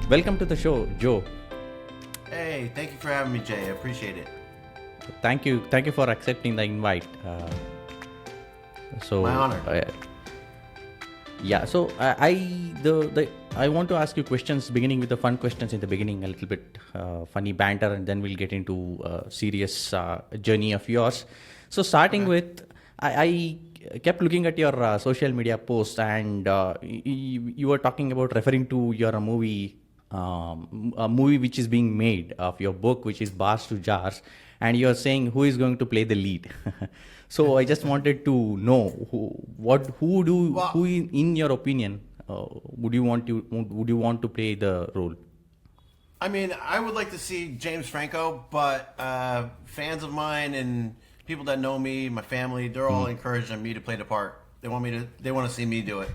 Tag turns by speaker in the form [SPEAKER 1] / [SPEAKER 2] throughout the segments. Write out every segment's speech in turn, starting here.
[SPEAKER 1] Welcome to the show, Joe.
[SPEAKER 2] Hey, thank you for having me, Jay. I appreciate it.
[SPEAKER 1] Thank you for accepting the invite.
[SPEAKER 2] My honor.
[SPEAKER 1] Yeah. So I want to ask you questions, beginning with the fun questions in the beginning, a little bit funny banter, and then we'll get into serious journey of yours. So starting with, I kept looking at your social media post, and you were talking about referring to your movie. A movie which is being made of your book, which is Bars to Jars, and you're saying who is going to play the lead. So I just wanted to know who in your opinion would you want to play the role?
[SPEAKER 2] I mean, I would like to see James Franco, but fans of mine and people that know me, my family, they're all encouraging me to play the part. They want to see me do it.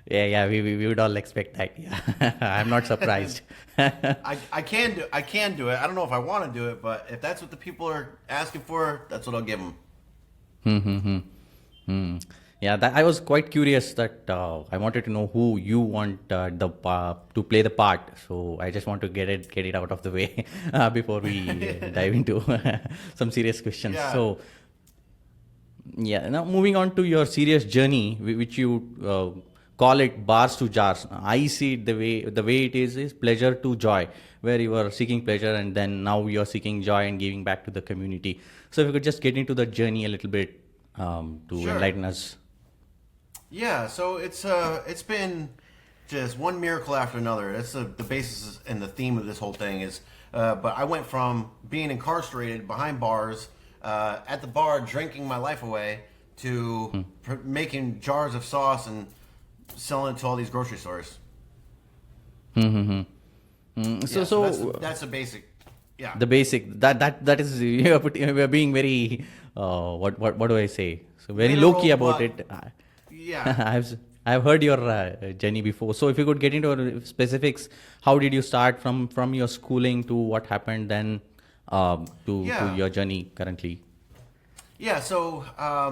[SPEAKER 1] Yeah, we would all expect that. Yeah. I'm not surprised.
[SPEAKER 2] I can do it. I don't know if I want to do it, but if that's what the people are asking for, that's what I'll give them.
[SPEAKER 1] Yeah, I was quite curious that I wanted to know who you want to play the part. So I just want to get it out of the way before we dive into some serious questions.
[SPEAKER 2] Yeah.
[SPEAKER 1] So yeah, now moving on to your serious journey, which you call it Bars to Jars. I see it the way it is pleasure to joy, where you are seeking pleasure and then now you are seeking joy and giving back to the community. So if you could just get into the journey a little bit to
[SPEAKER 2] Sure.
[SPEAKER 1] enlighten us.
[SPEAKER 2] Yeah, so it's been just one miracle after another. That's the basis and the theme of this whole thing is. But I went from being incarcerated behind bars, at the bar drinking my life away, to making jars of sauce and selling it to all these grocery stores. So that's the basic. Yeah.
[SPEAKER 1] The basic that is you're being very what do I say? So very
[SPEAKER 2] Literal,
[SPEAKER 1] low key about
[SPEAKER 2] but-
[SPEAKER 1] it.
[SPEAKER 2] Yeah.
[SPEAKER 1] I've heard your journey before. So if you could get into specifics, how did you start from your schooling to what happened then to your journey currently?
[SPEAKER 2] Yeah, so I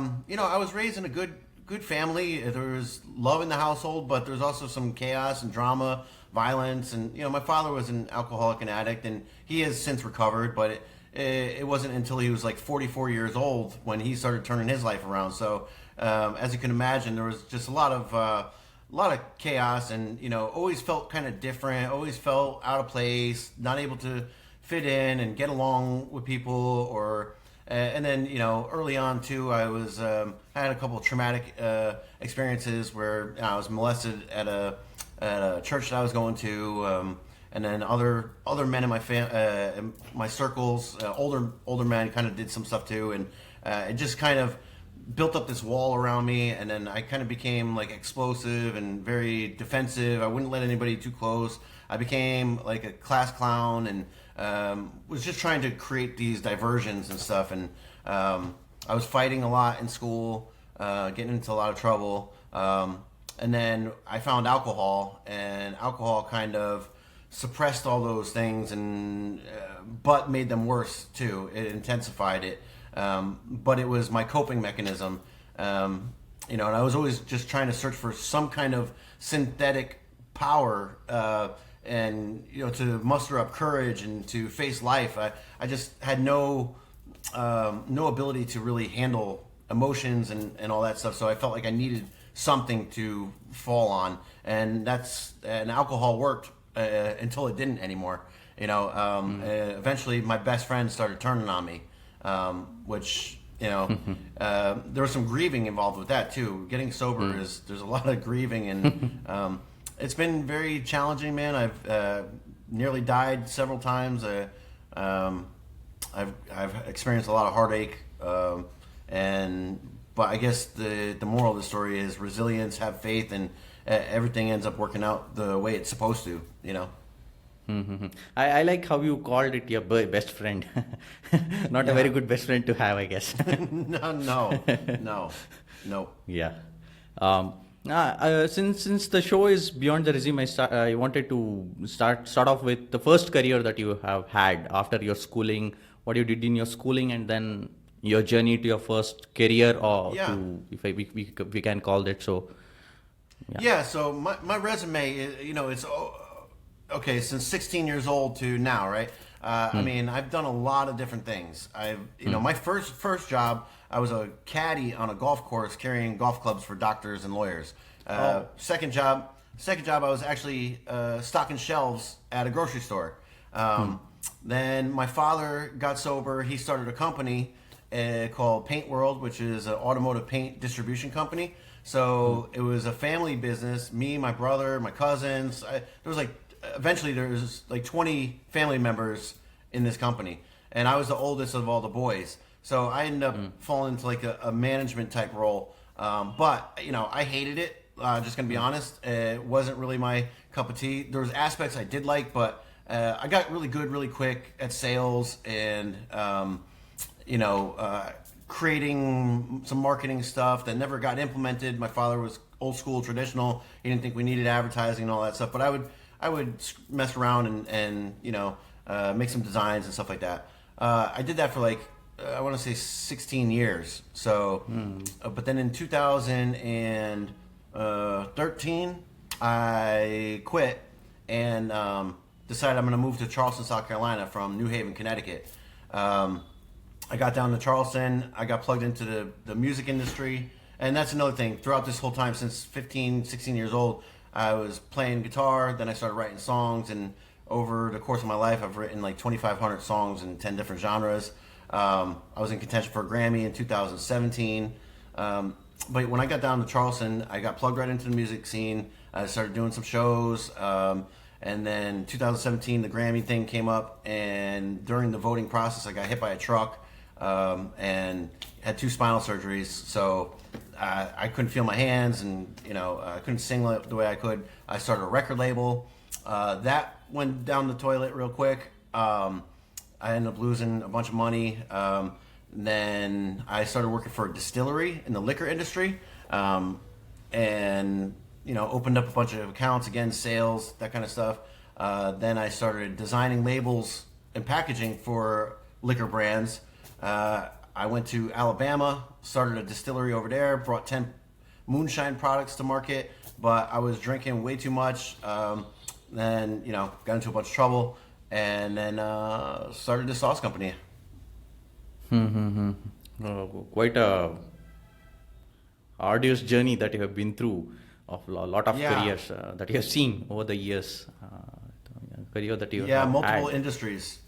[SPEAKER 2] was raised in a good family. There was love in the household, but there's also some chaos and drama, violence, and my father was an alcoholic and addict, and he has since recovered. But it wasn't until he was like 44 years old when he started turning his life around. So as you can imagine, there was just a lot of chaos, and always felt kind of different, always felt out of place, not able to fit in and get along with people, or and then early on too, I was had a couple of traumatic experiences where I was molested at a church that I was going to, and then other men in my circles, older men, kind of did some stuff too, and it just kind of built up this wall around me, and then I kind of became like explosive and very defensive. I wouldn't let anybody too close. I became like a class clown, and was just trying to create these diversions and stuff. And I was fighting a lot in school, getting into a lot of trouble. And then I found alcohol, and alcohol kind of suppressed all those things, and but made them worse too. It intensified it. But it was my coping mechanism, and I was always just trying to search for some kind of synthetic power, and to muster up courage and to face life. I just had no ability to really handle emotions and all that stuff. So I felt like I needed something to fall on, and alcohol worked until it didn't anymore. Eventually my best friend started turning on me. Which there was some grieving involved with that too. Getting sober there's a lot of grieving, and it's been very challenging, man. I've nearly died several times. I've experienced a lot of heartache, but I guess the moral of the story is resilience, have faith, and everything ends up working out the way it's supposed to.
[SPEAKER 1] I like how you called it your best friend. Not a very good best friend to have, I guess.
[SPEAKER 2] No.
[SPEAKER 1] Yeah. Since the show is beyond the resume, I wanted to start off with the first career that you have had after your schooling, what you did in your schooling, and then your journey to your first career, or we can call that so.
[SPEAKER 2] Yeah. So my resume, it's okay, since 16 years old to now, right? I mean, I've done a lot of different things. My first job, I was a caddy on a golf course carrying golf clubs for doctors and lawyers. Second job, I was actually stocking shelves at a grocery store. Then my father got sober. He started a company called Paint World, which is an automotive paint distribution company. So it was a family business. Me, my brother, my cousins. Eventually there was like 20 family members in this company, and I was the oldest of all the boys. So I ended up falling into like a management type role. But I hated it. Just gonna be honest, it wasn't really my cup of tea. There was aspects I did like, but I got really good really quick at sales and creating some marketing stuff that never got implemented. My father was old school, traditional. He didn't think we needed advertising and all that stuff. But I would mess around and make some designs and stuff like that. I did that for like I want to say 16 years. So, but then in 2013, I quit and decided I'm going to move to Charleston, South Carolina from New Haven, Connecticut. I got down to Charleston. I got plugged into the music industry. And that's another thing. Throughout this whole time, since 15, 16 years old, I was playing guitar. Then I started writing songs. And over the course of my life, I've written like 2,500 songs in 10 different genres. I was in contention for a Grammy in 2017. But when I got down to Charleston, I got plugged right into the music scene. I started doing some shows. And then 2017, the Grammy thing came up. And during the voting process, I got hit by a truck. And had 2 spinal surgeries, so I couldn't feel my hands, and I couldn't sing the way I could. I started a record label. That went down the toilet real quick. I ended up losing a bunch of money. Then I started working for a distillery in the liquor industry, and opened up a bunch of accounts, again, sales, that kind of stuff. Then I started designing labels and packaging for liquor brands. I went to Alabama, started a distillery over there, brought 10 moonshine products to market, but I was drinking way too much. Then, got into a bunch of trouble, and then started the sauce company.
[SPEAKER 1] Quite a arduous journey that you have been through of a lot of careers that you have seen over the years. Career that you have
[SPEAKER 2] multiple
[SPEAKER 1] had.
[SPEAKER 2] industries.